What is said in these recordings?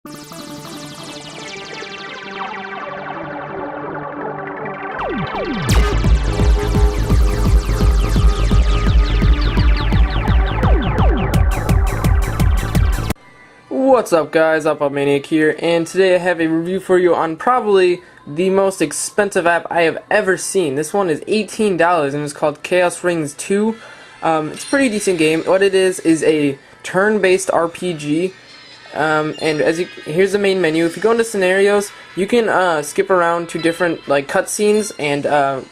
What's up guys, iPod Maniac here, and today I have a review for you on probably the most expensive app I have ever seen. This one is $18 and it's called Chaos Rings 2. It's a pretty decent game. What it is a turn-based RPG, and here's the main menu. If you go into scenarios, you can skip around to different like cutscenes and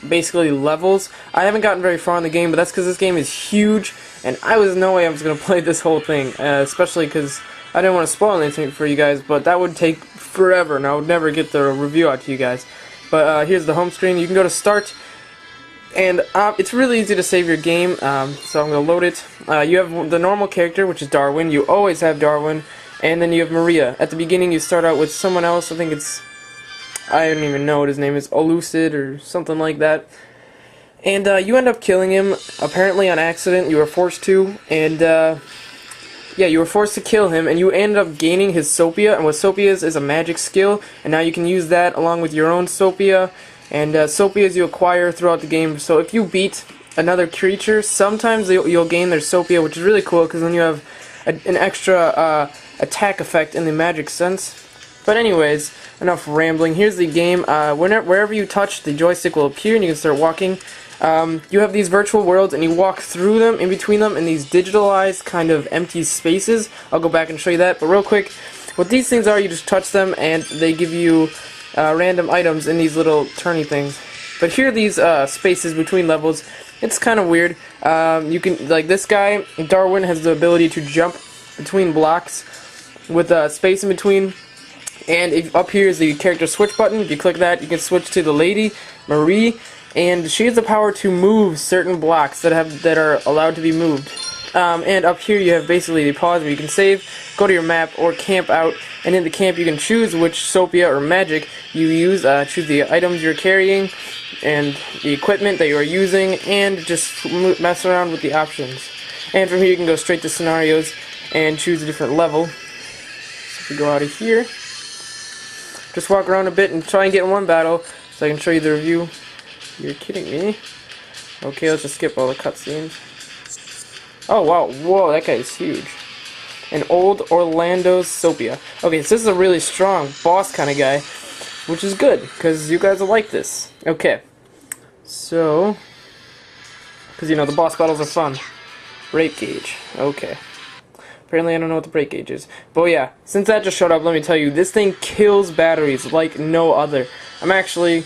basically levels. I haven't gotten very far in the game, but that's because this game is huge, and I was no way I was going to play this whole thing, especially because I didn't want to spoil anything for you guys, but that would take forever, and I would never get the review out to you guys. But here's the home screen. You can go to Start, and it's really easy to save your game, so I'm going to load it. You have the normal character, which is Darwin. You always have Darwin, and then you have Maria. At the beginning, you start out with someone else. I think it's, I don't even know what his name is, Elucid or something like that. And you end up killing him, apparently on accident. You were forced to, and yeah, you were forced to kill him, and you ended up gaining his Sophia, and what Sophia is a magic skill, and now you can use that along with your own Sophia, and Sophias you acquire throughout the game. So if you beat another creature, sometimes you'll gain their Sophia, which is really cool, because then you have an extra attack effect in the magic sense. But anyways, enough rambling. Here's the game. Wherever you touch, the joystick will appear, and you can start walking. You have these virtual worlds, and you walk through them, in between them, in these digitalized kind of empty spaces. I'll go back and show you that, but real quick, what these things are, you just touch them, and they give you random items in these little turny things. But here are these spaces between levels. It's kind of weird. You can, like this guy, Darwin, has the ability to jump between blocks with space in between. And up here is the character switch button. If you click that, you can switch to the lady, Marie. And she has the power to move certain blocks that are allowed to be moved. And up here you have basically the pause where you can save, go to your map, or camp out. And in the camp you can choose which Sophia or magic you use, choose the items you're carrying, and the equipment that you are using, and just mess around with the options. And from here you can go straight to scenarios and choose a different level. So if we go out of here, just walk around a bit and try and get in one battle so I can show you the review. You're kidding me? Okay, let's just skip all the cutscenes. Oh wow, whoa, that guy is huge. An old Orlando's Sophia. Okay, so this is a really strong boss kind of guy, which is good, because you guys will like this. Okay, so, because you know, the boss battles are fun. Break gauge, okay. Apparently I don't know what the break gauge is. But yeah, since that just showed up, let me tell you, this thing kills batteries like no other. I'm actually...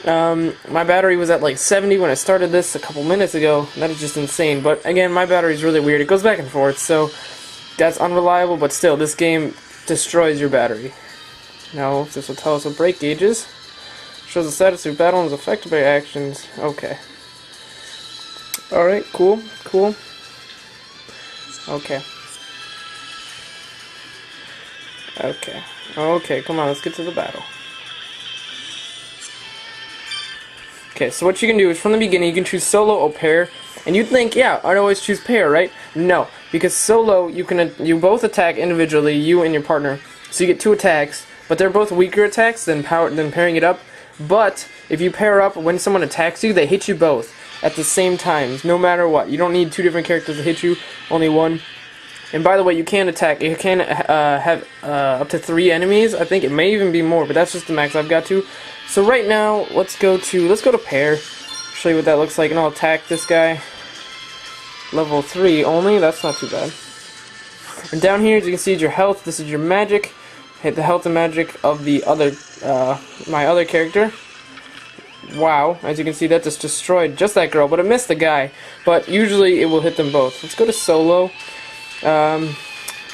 my battery was at like 70 when I started this a couple minutes ago. That is just insane. But again, my battery is really weird. It goes back and forth, so that's unreliable, but still, this game destroys your battery. Now, this will tell us what break gauge is. Shows the status of your battle and is affected by actions. Okay. Alright, cool, cool. Okay. Okay. Okay, come on, let's get to the battle. Okay, so what you can do is from the beginning you can choose solo or pair, and you'd think, yeah, I'd always choose pair, right? No, because solo you both attack individually, you and your partner, so you get 2 attacks, but they're both weaker attacks than pairing it up. But if you pair up, when someone attacks you, they hit you both at the same time, no matter what. You don't need 2 different characters to hit you, only one. And by the way, you can attack. You can have up to 3 enemies. I think it may even be more, but that's just the max I've got to. So right now, let's go to pair. Show you what that looks like, and I'll attack this guy. Level 3 only. That's not too bad. And down here, as you can see, is your health. This is your magic. Hit the health and magic of the other, my other character. Wow, as you can see, that just destroyed just that girl, but it missed the guy. But usually, it will hit them both. Let's go to solo.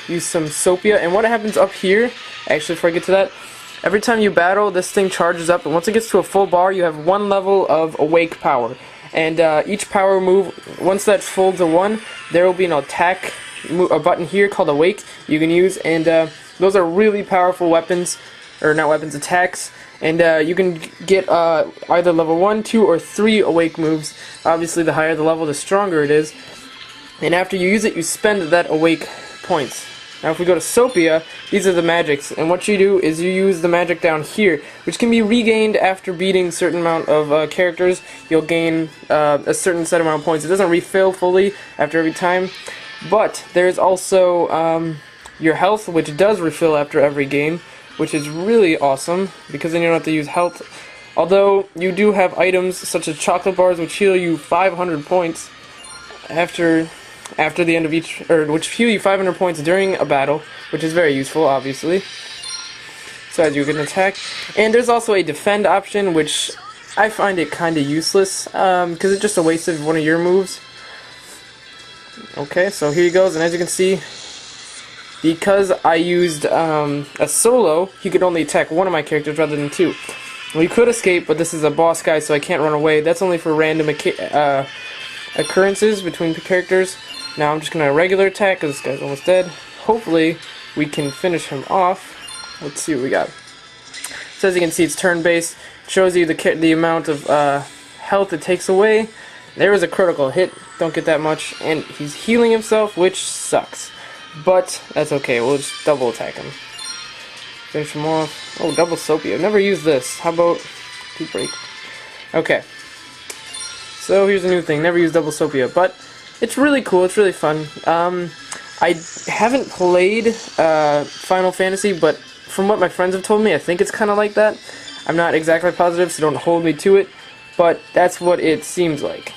Use some Sophia, and what happens up here? Actually, before I get to that. Every time you battle, this thing charges up, and once it gets to a full bar, you have 1 level of awake power. And each power move, once that's full to 1, there will be an attack a button here called awake you can use, and those are really powerful weapons, or not weapons, attacks. And you can get either level 1, 2, or 3 awake moves. Obviously, the higher the level, the stronger it is. And after you use it, you spend that awake points. Now if we go to Sophia, these are the magics, and what you do is you use the magic down here, which can be regained after beating a certain amount of characters. You'll gain a certain set amount of points. It doesn't refill fully after every time, but there's also your health, which does refill after every game, which is really awesome, because then you don't have to use health. Although, you do have items such as chocolate bars, which heal you 500 points after the end of each, or which heal you 500 points during a battle, which is very useful, obviously. So as you can attack. And there's also a defend option, which I find it kind of useless, because it's just a waste of one of your moves. Okay, so here he goes, and as you can see, because I used a solo, he could only attack one of my characters rather than two. We could escape, but this is a boss guy, so I can't run away. That's only for random occurrences between the characters. Now I'm just going to regular attack, because this guy's almost dead. Hopefully, we can finish him off. Let's see what we got. So as you can see, it's turn-based. It shows you the amount of health it takes away. There was a critical hit. Don't get that much. And he's healing himself, which sucks. But that's okay. We'll just double attack him. Finish him off. Oh, double Soapy. I've never used this. How about two break? Okay. So here's a new thing. Never used double Soapia, but it's really cool. It's really fun. I haven't played Final Fantasy, but from what my friends have told me, I think it's kind of like that. I'm not exactly positive, so don't hold me to it, but that's what it seems like.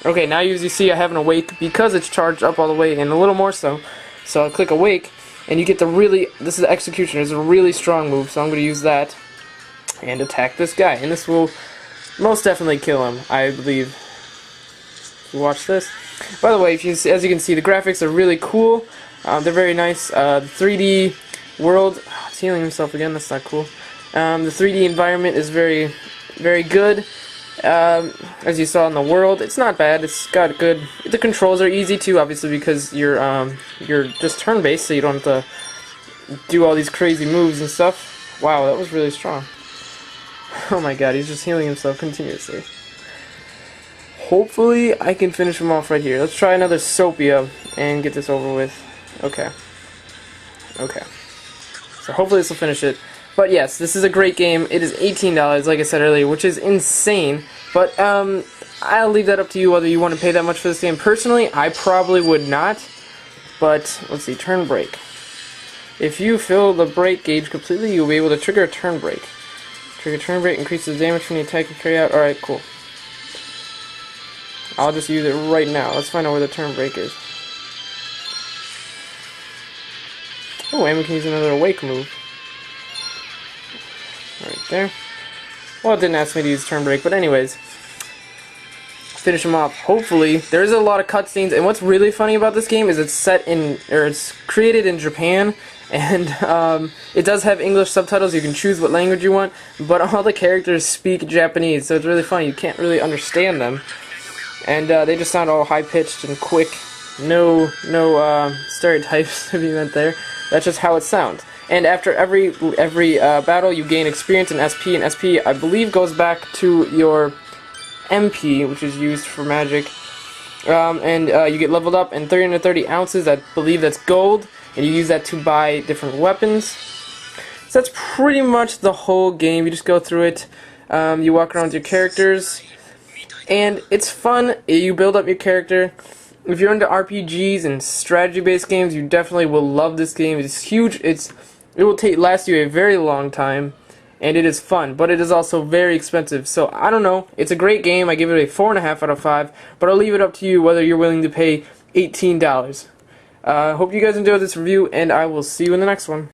Okay, now as you see, I have an Awake because it's charged up all the way, and a little more so. So I'll click Awake, and you get the this is the Executioner. It's a really strong move, so I'm going to use that and attack this guy. And this will most definitely kill him, I believe. Watch this. By the way, as you can see, the graphics are really cool. They're very nice. The 3D world... Oh, it's healing himself again. That's not cool. The 3D environment is very, very good. As you saw in the world, it's not bad. It's got good. The controls are easy too, obviously, because you're just turn-based, so you don't have to do all these crazy moves and stuff. Wow, that was really strong. Oh my god, he's just healing himself continuously. Hopefully, I can finish him off right here. Let's try another Soapia and get this over with. Okay. Okay. So hopefully this will finish it. But yes, this is a great game. It is $18, like I said earlier, which is insane. But I'll leave that up to you whether you want to pay that much for this game. Personally, I probably would not. But let's see, turn break. If you fill the break gauge completely, you'll be able to trigger a turn break. Trigger turn break increases damage from the attack you carry out. Alright, cool. I'll just use it right now. Let's find out where the turn break is. Oh, and we can use another Awake move. Right there. Well, it didn't ask me to use turn break, but anyways. Finish him off. Hopefully, there's a lot of cutscenes, and what's really funny about this game is it's created in Japan, and it does have English subtitles. You can choose what language you want, but all the characters speak Japanese, so it's really funny. You can't really understand them, and they just sound all high-pitched and quick. No stereotypes to be meant there. That's just how it sounds. And after every battle, you gain experience in SP, and SP, I believe, goes back to your MP, which is used for magic. You get leveled up, and 330 ounces, I believe that's gold, and you use that to buy different weapons. So that's pretty much the whole game. You just go through it, you walk around with your characters, and it's fun. You build up your character. If you're into RPGs and strategy-based games, you definitely will love this game. It's huge. It will last you a very long time, and it is fun, but it is also very expensive. So I don't know. It's a great game. I give it a 4.5 out of 5, but I'll leave it up to you whether you're willing to pay $18. Hope you guys enjoyed this review, and I will see you in the next one.